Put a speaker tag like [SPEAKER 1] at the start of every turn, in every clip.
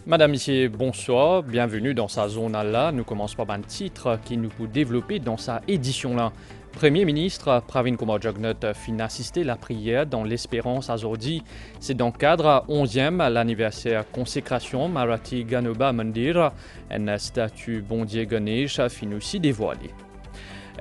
[SPEAKER 1] Madame, Monsieur, bonsoir, bienvenue dans sa zone là. Nous commençons par un titre qui nous peut développer dans sa édition là. Premier ministre Pravin Kumar Jugnauth fin assister la prière dans l'Espérance aujourd'hui. C'est dans le cadre 11e l'anniversaire consécration Marathi Ganoba Mandir. Une statue Bondier Ganesh fin aussi dévoilée.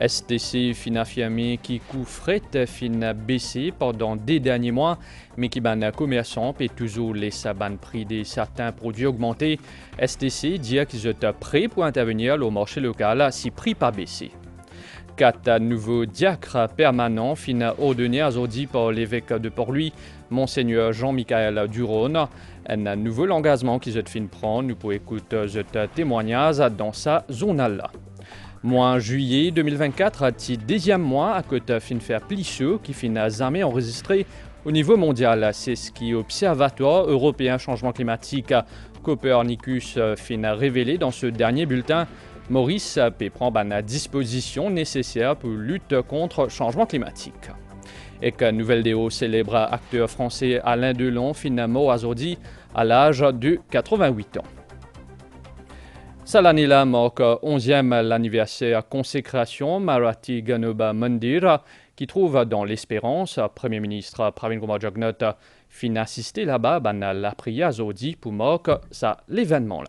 [SPEAKER 1] STC fin affirmé qui coût fret fin baissé pendant des derniers mois, mais qui ban commerçants et toujours les saban prix de certains produits augmentés. STC dit qu'ils sont prêts pour intervenir au marché local si prix pas baissé. 4 nouveaux diacres permanents fin ordonnés aujourd'hui par l'évêque de Port-Louis, Monseigneur Jean-Michel Duron. Un nouvel engagement qu'ils ont fin prendre, nous pouvons écouter ce témoignage dans sa zone là. Mois juillet 2024, c'est deuxième mois à côté fin faire plisseux qui fin jamais enregistré au niveau mondial. C'est ce qui Observatoire européen changement climatique Copernicus fin révélé dans ce dernier bulletin. Maurice peut prendre la disposition nécessaire pour lutter contre le changement climatique. Et que Nouvelle Déo célèbre acteur français Alain Delon finalement aujourd'hui à l'âge de 88 ans. Cette année-là marque 11e l'anniversaire consécration Marathi Ganoba Mandir qui trouve dans l'Espérance. Premier ministre Pravin Kumar Jugnauth fin assister là-bas la prière aujourd'hui pour marquer l'événement-là.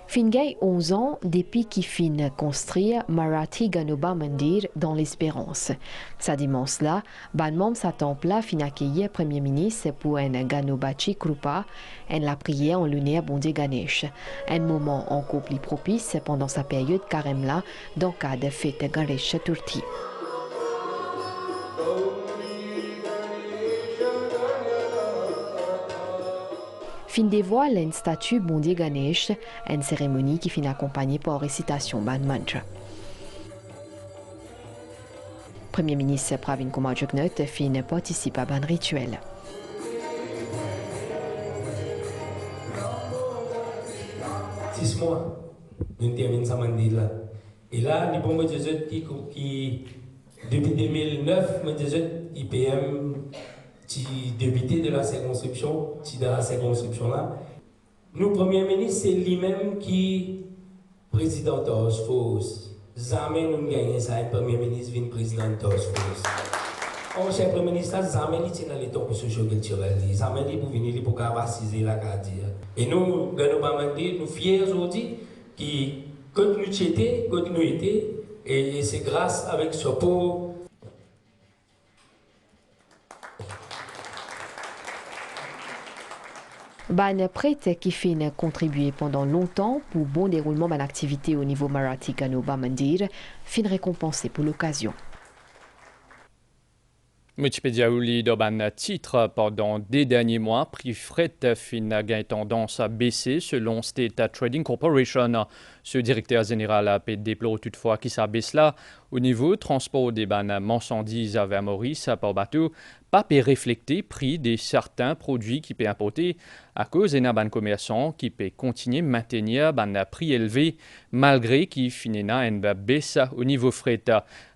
[SPEAKER 2] Fin gay 11 ans depuis qu'il fin construire Marathi Ganoba Mandir dans l'Espérance. Sa dimanche-là, ban membre sa temple fin accueillir Premier ministre pour un Ganobachi Krupa, en la prière en lunaire Bondier Ganesh. Un moment encore plus propice pendant sa période carême-là dans le cadre de fête Ganesh Chaturthi. Fin dévoile une statue Bondier Ganesh, une cérémonie qui finit accompagnée par récitation ban mantra. Premier ministre Pravin Kumar Jugnauth fin participe à ban rituel.
[SPEAKER 3] Six mois, nous terminons ça mandir là. Et là, les bons qui depuis 2009, IPM qui député de la circonscription, qui dans la circonscription là, nous premier ministre c'est lui-même qui président Task Force. Jamais nous gagnons ça, un premier ministre vient président Task Force. On cher premier ministre, jamais il tient dans les temps socio-culturels, jamais il pour venir pour vaciser la carrière. Et nous, nous fiers aujourd'hui qui quand nous étions, quand nous étions, et c'est grâce avec ce pot.
[SPEAKER 2] Ban prête qui fin contribué pendant longtemps pour bon déroulement de l'activité au niveau Marathi Ganoba Mandir, fin récompensé pour l'occasion.
[SPEAKER 1] Multimédia Ouli d'un titre pendant des derniers mois, prix fret fin gagne tendance à baisser selon State Trading Corporation. Ce directeur général a déploré toutefois qu'il s'abaisse là au niveau transport des marchandises vers Maurice par bateau, pas peut refléter prix de certains produits qui peut importer à cause d'un ban commerçant qui peut continuer à maintenir un prix élevé malgré qu'il finit une baisse au niveau fret.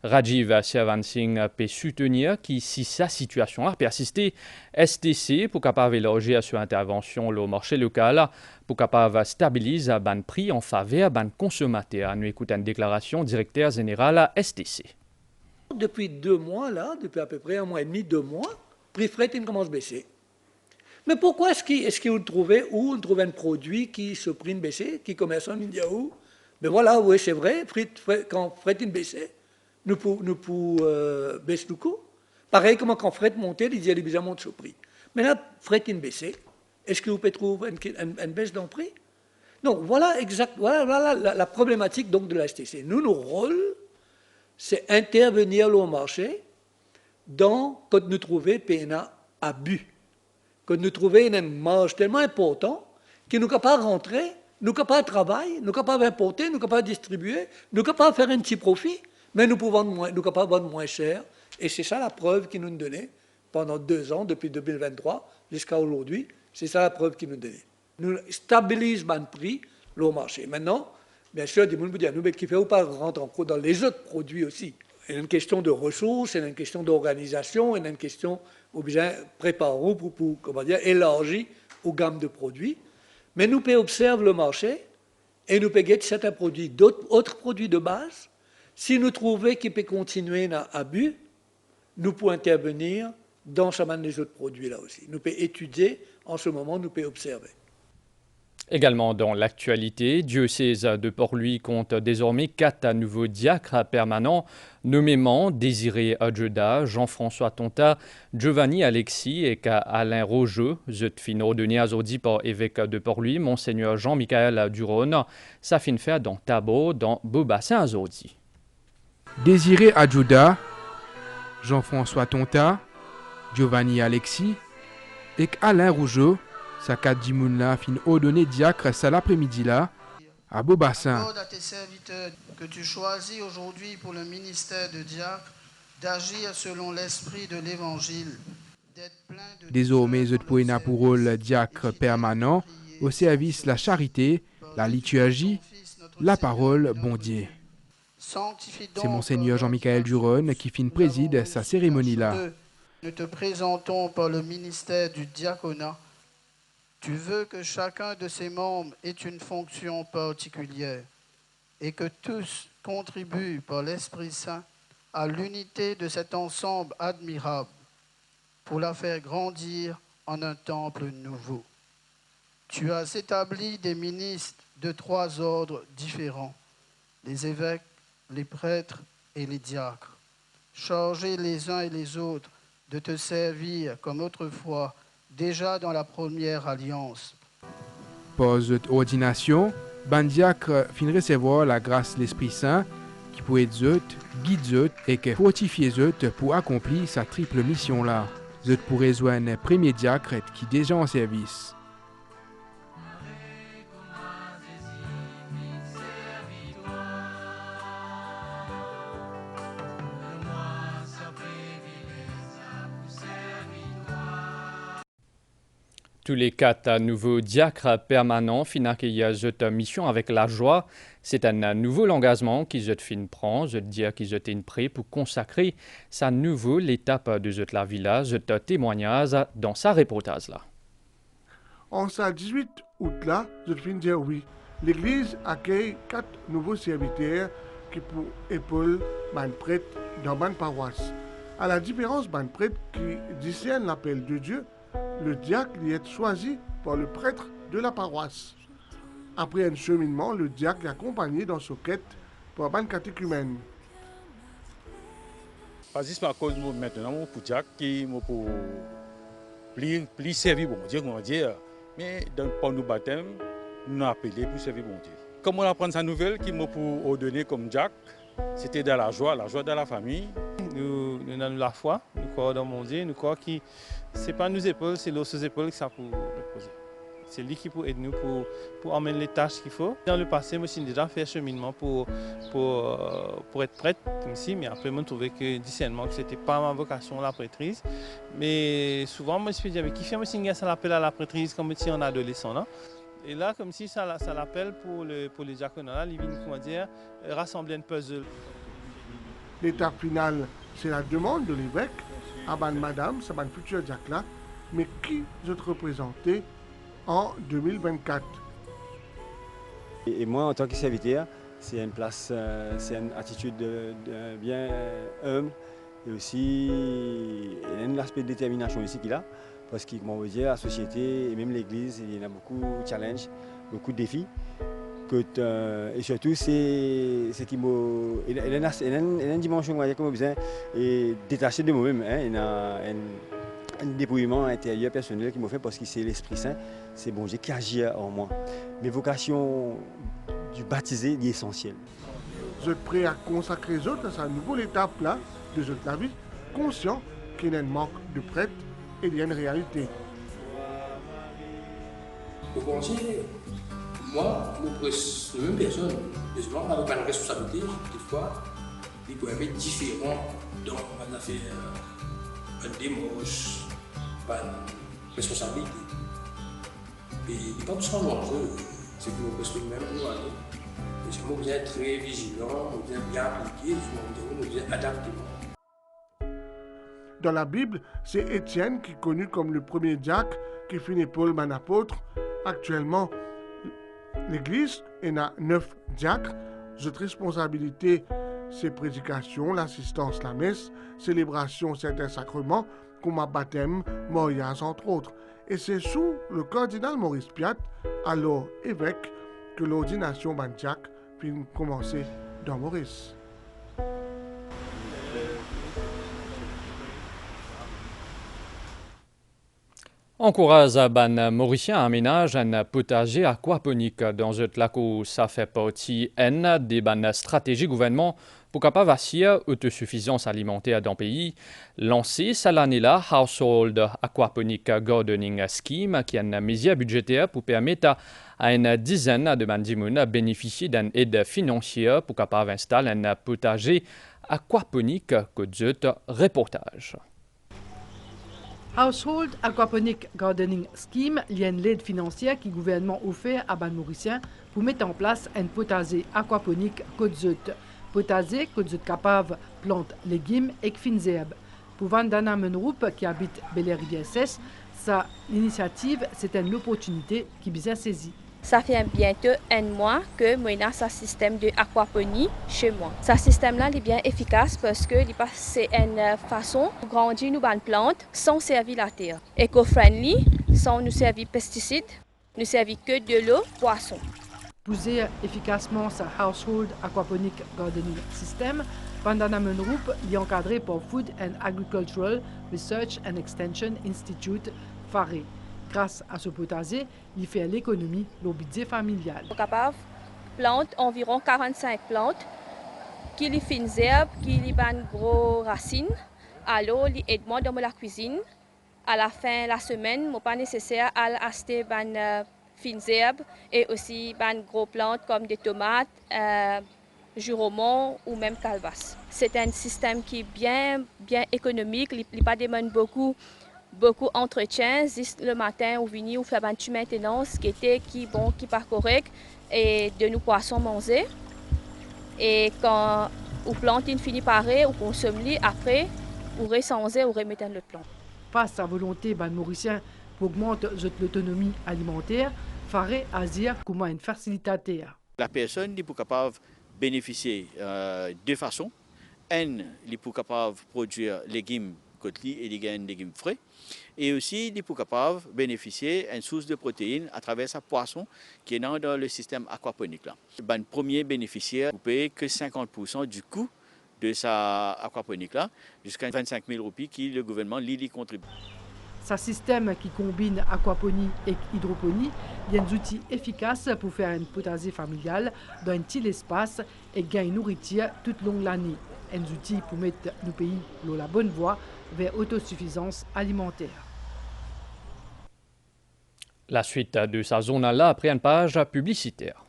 [SPEAKER 1] Rajiv Servansing peut soutenir que si sa situation a persisté, STC pour capable élargir sur intervention au marché local pour capable stabiliser ban prix en faveur ban consommateurs. Nous écoutons une déclaration directeur général à STC.
[SPEAKER 4] Depuis 2 mois, là, depuis à peu près 1 mois et demi, 2 mois, prix fret il commence à baisser. Mais pourquoi est-ce qu'on trouvait un produit qui se prix baisser, qui commerce en India où? Ben voilà, oui, c'est vrai, quand fret il baissait, nous baisser le coût. Pareil comme quand fret montait, il disait bizarre monte ce prix. Mais là, fret il baissait. Est-ce que vous pouvez trouver une baisse dans le prix? Donc voilà voilà la problématique donc de la STC. Nous, nos rôles, c'est intervenir au marché quand nous trouvons PNA abus. Quand nous trouvons une marge tellement importante que nous ne sommes pas rentrer, nous ne sommes pas travailler, nous ne sommes pas importer, nous ne sommes pas distribuer, nous ne sommes pas faire un petit profit, mais nous sommes capables de vendre moins cher. Et c'est ça la preuve qu'ils nous donnait pendant 2 ans, depuis 2023 jusqu'à aujourd'hui. C'est ça la preuve qu'ils nous donnait. Nous stabilisons le prix au marché. Maintenant, bien sûr, des gens vous disent, nous, mais qui fait ou pas rentrer dans les autres produits aussi. C'est une question de ressources, c'est une question d'organisation, c'est une question où bien préparer pour comment dire, élargir aux gammes de produits. Mais nous pouvons observer le marché et nous pouvons guetter certains produits, d'autres produits de base. Si nous trouvons qu'il peut continuer à abus, nous pouvons intervenir dans chacun des autres produits là aussi. Nous pouvons étudier, en ce moment, nous pouvons observer.
[SPEAKER 1] Également dans l'actualité, diocèse de Port-Louis compte désormais 4 nouveaux diacres permanents, nommément Désiré Adjeda, Jean-François Tonta, Giovanni Alexis et Alain Roger. Zut fin ordonné aujourd'hui par évêque de Port-Louis, Monseigneur Jean-Michel Duron. Ça fin fait dans Tabo, dans Beaubassin aujourd'hui.
[SPEAKER 5] Désiré Adjeda, Jean-François Tonta, Giovanni Alexis et Alain Roger. Sa quatre dimoun-là fin ordonné diacre ça l'après-midi là à Beaubassin.
[SPEAKER 6] Accorde à tes serviteurs que tu choisis aujourd'hui pour le ministère de diacre d'agir selon l'esprit de l'évangile, d'être plein de
[SPEAKER 5] Désormais, je pouvez pour rôle diacre permanent au service la charité, la liturgie, la parole, bon Dieu. C'est Monseigneur Jean-Michel Duron qui fin préside sa cérémonie là.
[SPEAKER 6] Nous te présentons par le ministère du diaconat. Tu veux que chacun de ses membres ait une fonction particulière et que tous contribuent par l'Esprit Saint à l'unité de cet ensemble admirable pour la faire grandir en un temple nouveau. Tu as établi des ministres de 3 ordres différents, les évêques, les prêtres et les diacres, chargés les uns et les autres de te servir comme autrefois, déjà dans la première alliance.
[SPEAKER 5] Pour cette ordination, ban diacre fin recevoir la grâce de l'Esprit Saint qui peut être zut, guide zut et qui fortifie zut pour accomplir sa triple mission là. Zut pour rejoindre premier diacre qui est déjà en service.
[SPEAKER 1] Tous les 4 nouveaux diacres permanents fin accueillir cette mission avec la joie. C'est un nouveau engagement qui se fin prend, je dire qu'ils étaient prêts pour consacrer sa nouvelle étape de la villa, ce témoignage dans sa reportage là.
[SPEAKER 7] En ce 18 août là, je fin dire oui. L'Église accueille 4 nouveaux serviteurs qui pour épauler ban prêtre dans ban paroisse. À la différence ban prêtre qui discerne l'appel de Dieu, le diacre y est choisi par le prêtre de la paroisse. Après un cheminement, le diacre est accompagné dans sa quête par ban catéchumène.
[SPEAKER 8] Parce que cause maintenant pour diacre qui pour plus servir bon Dieu, comment dire. Mais pour nous baptême, nous appelés pour servir bon Dieu. Comme on apprend sa nouvelle qui m'a pour ordonner comme diacre, c'était dans la joie dans la famille.
[SPEAKER 9] Nous avons la foi, nous croyons dans mon Dieu, nous croyons que ce n'est pas nos épaules, c'est l'autre épaules que ça peut poser. C'est lui qui peut aider nous pour emmener les tâches qu'il faut. Dans le passé, moi, j'ai déjà fait un cheminement pour être prêtre, comme si, mais après, je trouvais que discernement, que ce n'était pas ma vocation, la prêtrise. Mais souvent, moi, je me dis, mais qui fait ça l'appel à la prêtrise comme si on est adolescent, là? Et là, comme si ça l'appelle pour les diaconats, ils viennent, comment dire, rassembler un puzzle.
[SPEAKER 7] L'étape finale, c'est la demande de l'évêque à ban madame, c'est ban futur diacre là, mais qui je te représentais en 2024.
[SPEAKER 10] Et moi, en tant que serviteur, c'est une place, c'est une attitude bien humble et aussi il y a un aspect de détermination ici qu'il a, parce que, comment vous dire, la société et même l'Église, il y a beaucoup de challenges, beaucoup de défis. Et surtout, c'est qu'il y a une dimension que j'ai besoin de détacher de moi-même. Hein. Il y a un dépouillement intérieur personnel qui m'a fait parce que c'est l'Esprit Saint, c'est bon Dieu qui agit en moi. Mes vocations du baptisé est essentielle.
[SPEAKER 7] Je suis prêt à consacrer les autres à cette nouvelle étape là de la vie, conscient qu'il y a un manque de prêtres et il y a une réalité.
[SPEAKER 3] Moi, je presse la même personne, justement, avec ma responsabilité, toutefois, il peut être différent dans une affaire, une démarche, une responsabilité. Et il n'y a pas de changement, c'est que je presse le même pour aller. Et c'est moi qui est très vigilant, je suis bien appliqué, je suis adapté.
[SPEAKER 7] Dans la Bible, c'est Étienne qui est connu comme le premier diacre qui finit Paul, un apôtre. Actuellement, L'église a 9 diacres. Cette responsabilité, c'est prédication, l'assistance, la messe, célébration certains sacrements, comme à baptême, mariage, entre autres. Et c'est sous le cardinal Maurice Piat, alors évêque, que l'ordination bandiac puis commencer dans Maurice.
[SPEAKER 1] Encourage ban Mauricien à aménage un potager aquaponique dans ce lac où ça fait partie des ban stratégies gouvernement pour capable assurer autosuffisance alimentaire dans le pays. Lancé cette année-là, Household Aquaponic Gardening Scheme, qui est une mesure budgétaire pour permettre à une dizaine de bandimouns de bénéficier d'une aide financière pour capable installer un potager aquaponique que dit reportage.
[SPEAKER 11] Household Aquaponic Gardening Scheme y a une aide financière qui le gouvernement offert à ban Mauricien pour mettre en place un potager aquaponique Côte-Zut. Potager Côte-Zut capable plantes, légumes et fines herbes. Pour Vandana Menroup qui habite Bel-Air-Rivière-Sèche, sa initiative c'est une opportunité qui bien saisie.
[SPEAKER 12] Ça fait bientôt un mois que moi j'ai ce système de aquaponie chez moi. Ce système-là est bien efficace parce que c'est une façon de grandir nos plantes sans servir la terre. Eco-friendly, sans nous servir de pesticides, nous servir que de l'eau, poisson.
[SPEAKER 11] Pour gérer efficacement ce Household Aquaponic Gardening System, Vandana Menroup est encadré par Food and Agricultural Research and Extension Institute, FARE. Grâce à ce potager, il fait l'économie de budget familial.
[SPEAKER 12] On est capable de planter environ 45 plantes, qui les fines herbes, qui les gros racines. Alors, il aide moi dans la cuisine. À la fin de la semaine, je n'ai pas nécessaire à acheter des fines herbes et aussi des gros plantes comme des tomates, juromon ou même calvas. C'est un système qui est bien économique, il ne demande pas beaucoup d'entretien, juste le matin ou venir ou faire une petite maintenance qui est bon, qui pas correct et de nos poissons manger. Et quand on plante une finit pareil, on consomme après, on recenser ou remettre l'autre plante.
[SPEAKER 11] Face à la volonté des Mauriciens pour augmenter l'autonomie alimentaire, Faré a dit comment un facilitateur.
[SPEAKER 13] La personne est capable de bénéficier de deux façons. Elle est capable de produire légumes côtelés et des légumes frais. Et aussi, il est capable de bénéficier d'une source de protéines à travers sa poisson qui est dans le système aquaponique. Le premier bénéficiaire ne paye que 50% du coût de sa aquaponique jusqu'à 25 000 roupies qui le gouvernement lui contribue.
[SPEAKER 11] Ce système qui combine aquaponie et hydroponie est un outil efficace pour faire un potager familial dans un petit espace et gagner nourriture toute l'année. Un outil pour mettre nos pays sur la bonne voie vers autosuffisance alimentaire.
[SPEAKER 1] La suite de sa zone-là après une page publicitaire.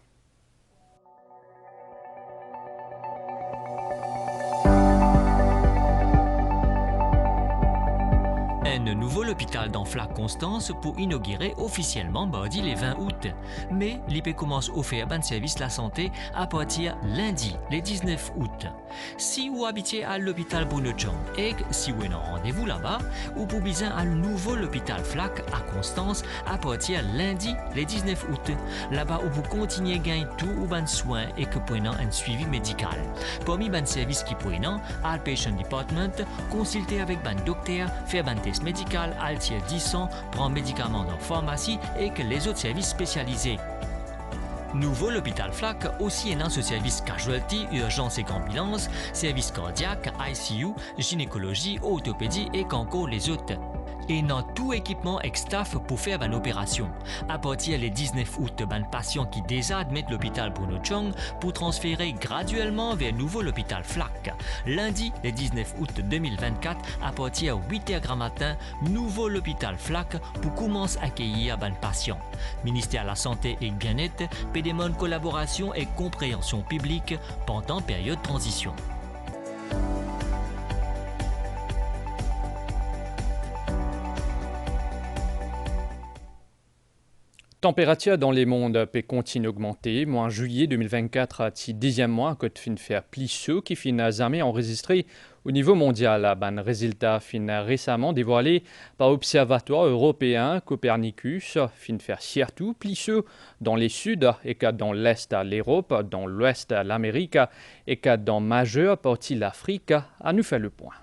[SPEAKER 14] Un nouveau hôpital dans Flac-Constance pour inaugurer officiellement mardi le 20 août. Mais l'IP commence à offrir un service de la santé à partir lundi, le 19 août. Si vous habitez à l'hôpital Bruno Chong et si vous avez un rendez-vous là-bas, vous pouvez besoin à nouveau l'hôpital Flac à Constance à partir lundi, le 19 août. Là-bas, vous continuez à gagner tout ou ban soins et que prenant un suivi médical. Parmi ban services qui prenant, Outpatient Department, consulter avec ban docteur, faire ban test médical, altier 10 ans, prendre médicaments dans pharmacie et que les autres services spécialisés. Nouveau l'hôpital Flac aussi est ce service casualty, urgence et ambulance, service cardiaque, ICU, gynécologie, orthopédie et encore les autres. Et dans tout équipement et staff pour faire une opération. À partir du 19 août, un patient qui déjà admettent l'hôpital Bruno Chong pour transférer graduellement vers nouveau l'hôpital Flac. Lundi, le 19 août 2024, à partir de 8h grand matin, nouveau l'hôpital Flac pour commencer à accueillir un patient. Ministère de la Santé et Bien-être demande collaboration et compréhension publique pendant période de transition.
[SPEAKER 1] Température dans les mondes peut continuer à augmenter. Mois en juillet 2024, c'est deuxième mois que fin faire plisseux qui fin jamais enregistré au niveau mondial. Un résultat fin récemment dévoilé par l'Observatoire européen Copernicus fin faire surtout plisseux dans les sud et que dans l'est de l'Europe, dans l'ouest de l'Amérique et que dans majeure partie de l'Afrique. À nous faire le point.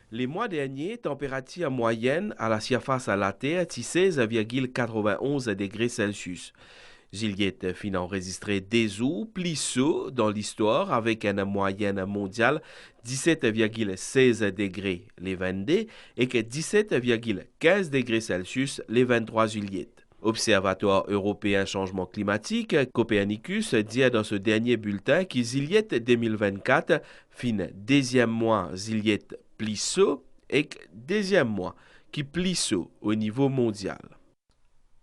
[SPEAKER 15] Les mois derniers, température moyenne à la surface à la Terre est 16,91 degrés Celsius. Juliette fin enregistré des eaux plisseux dans l'histoire avec une moyenne mondiale 17,16 degrés les 22 et que 17,15 degrés Celsius les 23 juillet. Observatoire européen changement climatique, Copernicus dit dans ce dernier bulletin que Juliette 2024 fin deuxième mois Juliette plisseux et deuxième mois qui plisseux au niveau mondial.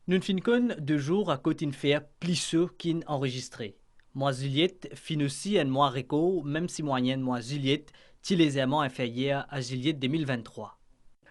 [SPEAKER 16] Nous finissons 2 jours à côté de faire plisseux qu'in enregistré. Mois Juliette fin aussi un mois record, même si moyenne mois Juliette est légèrement inférieure à Juliette 2023.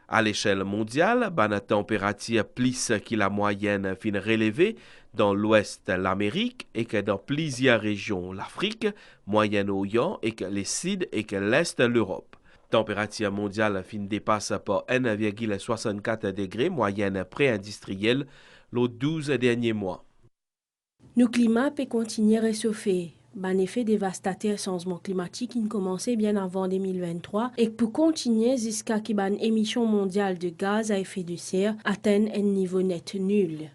[SPEAKER 15] À l'échelle mondiale, la température plus que la moyenne fin relevée dans l'ouest de l'Amérique et que dans plusieurs régions l'Afrique, Moyen-Orient et que le sud et que l'est de l'Europe. Température mondiale fin dépasse par 1,64 degrés moyenne pré-industrielle les 12 derniers mois.
[SPEAKER 17] Le climat peut continuer à réchauffer. Un effet dévastateur changement climatique qui commençait bien avant 2023 et pour continuer jusqu'à ce que l'émission mondiale de gaz à effet de serre atteigne un niveau net nul.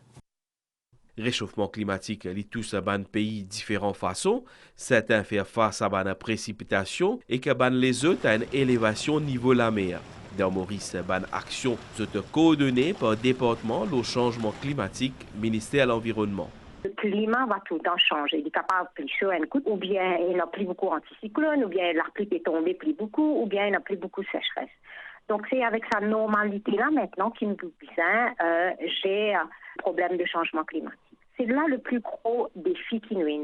[SPEAKER 15] Réchauffement climatique li tous ban pays différentes façons. Certains font face à ban précipitation et que ban les autres à une élévation niveau la mer. Dans Maurice, ban action sont coordonnées par département le changement climatique, ministère de l'Environnement.
[SPEAKER 18] Le climat va tout le temps changer. Il est capable de plus chaud un coup, ou bien il n'a plus beaucoup anticyclone, ou bien la pluie est tombée plus beaucoup, ou bien il n'a plus beaucoup de sécheresse. Donc c'est avec sa normalité-là maintenant qu'il nous besoin j'ai un problème de changement climatique. C'est là le plus gros défi qui nous est.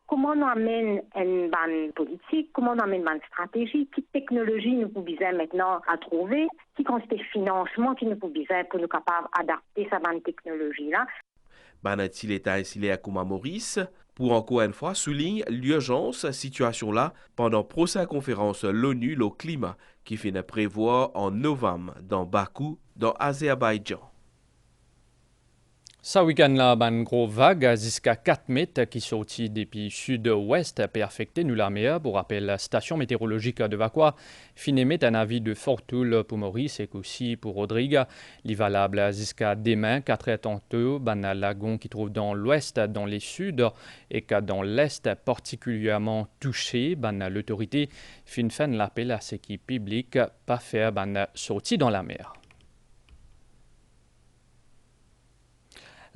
[SPEAKER 18] Comment on amène une bonne politique, comment on amène une bonne stratégie, quelle technologie nous pouvons besoin maintenant à trouver, qui consiste financement qui nous pouvons besoin pour nous capables d'adapter cette bonne technologie-là.
[SPEAKER 15] Banatil est ainsi à Kuma Maurice pour encore une fois souligne l'urgence situation-là pendant la prochaine conférence l'ONU le climat qui finit prévoir en novembre dans Bakou, dans Azerbaïdjan.
[SPEAKER 1] Ce week-end-là, une grosse vague jusqu'à 4 mètres qui sortit depuis sud-ouest peut affecter nous la mer. Pour rappel, la station météorologique de Vakwa fin émet un avis de fortune pour Maurice et aussi pour Rodrigue. Il est valable jusqu'à demain, 4 heures tantôt, un lagon qui trouve dans l'ouest, dans les sud et que dans l'est particulièrement touché. L'autorité fin l'appel à ce qui est public pas faire sortie dans la mer.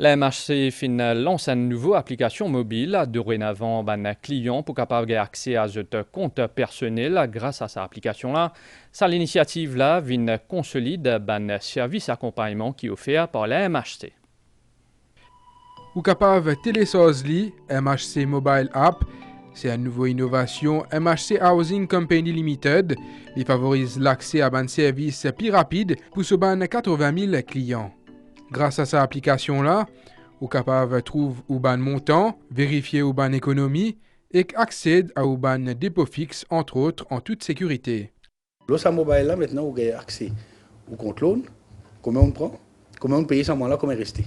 [SPEAKER 1] La MHC lance une nouvelle application mobile. Dorénavant, un client pour capable avoir accès à ce compte personnel grâce à cette application-là. Cette initiative-là vient consolider un service d'accompagnement qui est offert par la MHC.
[SPEAKER 5] Vous capable télécharger MHC Mobile App. C'est une nouvelle innovation MHC Housing Company Limited. Il favorise l'accès à un service plus rapide pour ce 80 000 clients. Grâce à cette application-là, vous êtes capable de trouver un montant, vérifier une économie et accéder à un dépôt fixe, entre autres, en toute sécurité.
[SPEAKER 19] Lorsque mobile là, maintenant, vous avez accès au compte loan, combien on prend, combien on paye ce moment-là, combien resté.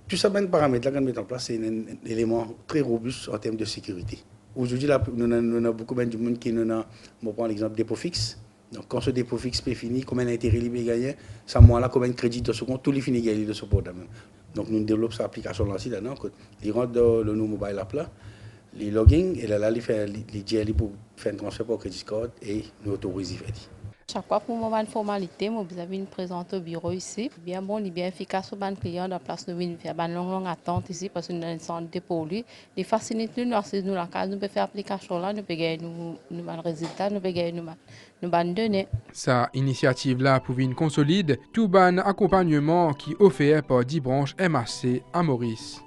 [SPEAKER 19] Tout ça, ben paramètres là qu'on met en place, c'est un élément très robuste en termes de sécurité. Aujourd'hui, nous avons beaucoup de monde qui nous a, on prend l'exemple dépôt fixe. Donc, quand ce dépôt fixe est fini, combien d'intérêt libre gagné, ça moment-là, combien de crédit de ce compte, tout les fini gagné de ce portable. Donc, nous développons cette application-là aussi, il rentre dans le nouveau mobile app là, les login, et là, il fait les GLI pour faire un transfert pour crédit card et nous autorisons.
[SPEAKER 20] Chaque fois pour une formalité, vous avez une présence au bureau ici. Bien bon, il est bien efficace pour les clients de place nous faire une longue attente ici parce que nous avons un centre de pour lui. Les facilités, nous la case, nous pouvons faire l'application là, nous pouvons gagner nos résultats, nous pouvons gagner nos données.
[SPEAKER 5] Sa initiative-là pour une consolide tout ban accompagnement qui est offert par 10 branches MHC à Maurice.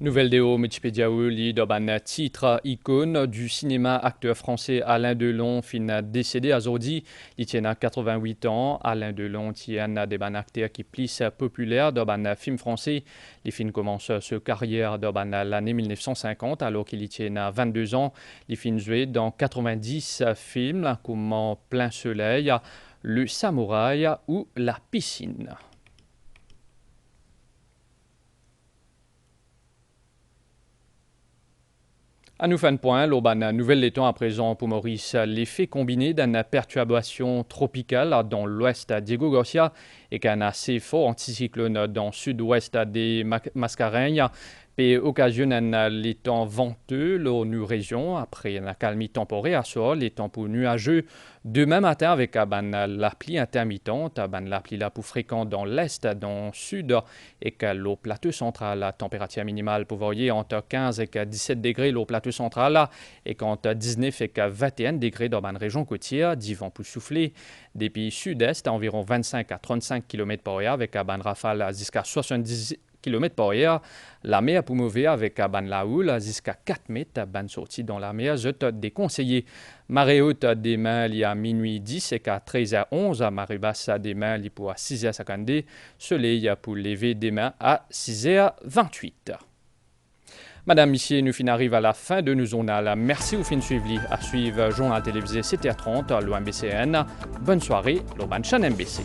[SPEAKER 1] Nouvelle déo Multipedia Uli d'Oban titre icône du cinéma acteur français Alain Delon fin décédé à Zordi. Il tient à 88 ans. Alain Delon tient des acteurs qui plus populaires d'Oban film français. Les films commencent sa carrière d'Oban l'année 1950 alors qu'il tient à 22 ans. Les films joués dans 90 films comme Plein Soleil, Le Samouraï ou La Piscine. À nous faire un point, l'Oban nouvelle letton à présent pour Maurice. L'effet combiné d'une perturbation tropicale dans l'ouest de Diego Garcia et qu'un assez fort anticyclone dans le sud-ouest des Mascareignes peut occasionner les temps venteux dans nos régions après une calmie temporaire sur les temps pour nuageux. Demain matin avec la pluie intermittente, la pluie la plus fréquente dans l'est, dans le sud et que le plateau central, la température minimale pour varier entre 15 et 17 degrés le plateau central et entre 19 et 21 degrés dans la région côtière, du vent plus soufflé. Des pays sud-est à environ 25 à 35 km/h avec un rafale jusqu'à 70 km/h. La mer pour mauvais avec la houle jusqu'à 4 mètres. Ban sortie dans la mer, je te déconseille. Marée haute demain, il y a minuit 10 et qu'à 13h11. Marée basse demain, il y a 6h52. Soleil pour lever demain à 6h28. Madame, Monsieur, nous arrivons à la fin de nos journal. Merci au fin suivi à suivre journal télévisé 7h30 l'OMBCN. Bonne soirée, l'Oban Chan MBC.